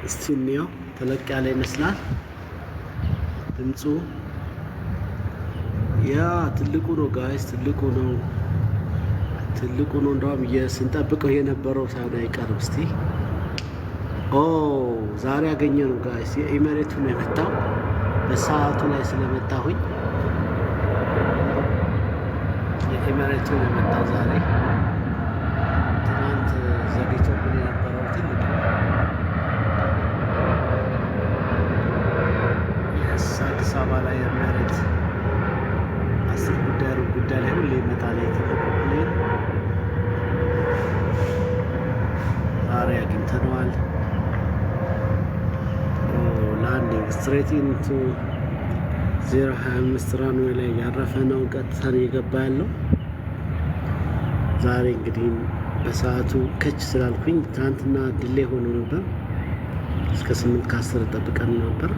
እስቲ እንየው። ተለቅ ያለ ይመስላል ድምፁ። ያ ትልቁ ነው ጋይስ፣ ትልቁ ነው። እንደውም ስንጠብቀው የነበረው ሳይሆን አይቀርም። እስቲ ዛሬ ያገኘ ነው ጋይስ። የኢሜሬቱ ነው የመጣው በሰዓቱ ላይ ስለመጣሁኝ የኢሜሬቱ ነው የመጣው ዛሬ። ትናንት ዘግይቶብን የነበረው ትልቁ አዲስ አበባ ላይ ኢሜሬት 10 ጉዳይ ላይ ሁሌ ይመጣል። ትልቁ ፕሌን ዛሬ አግኝተነዋል። ላንዲንግ ስትሬት ኢንቱ 025 ራንዌይ ላይ ያረፈ ነው። ቀጥታ ነው የገባ ያለው። ዛሬ እንግዲህ በሰዓቱ ከች ስላልኩኝ ትናንትና ዲሌይ ሆኖ ነበር። እስከ 8 ከ10 ጠብቀን ነበር።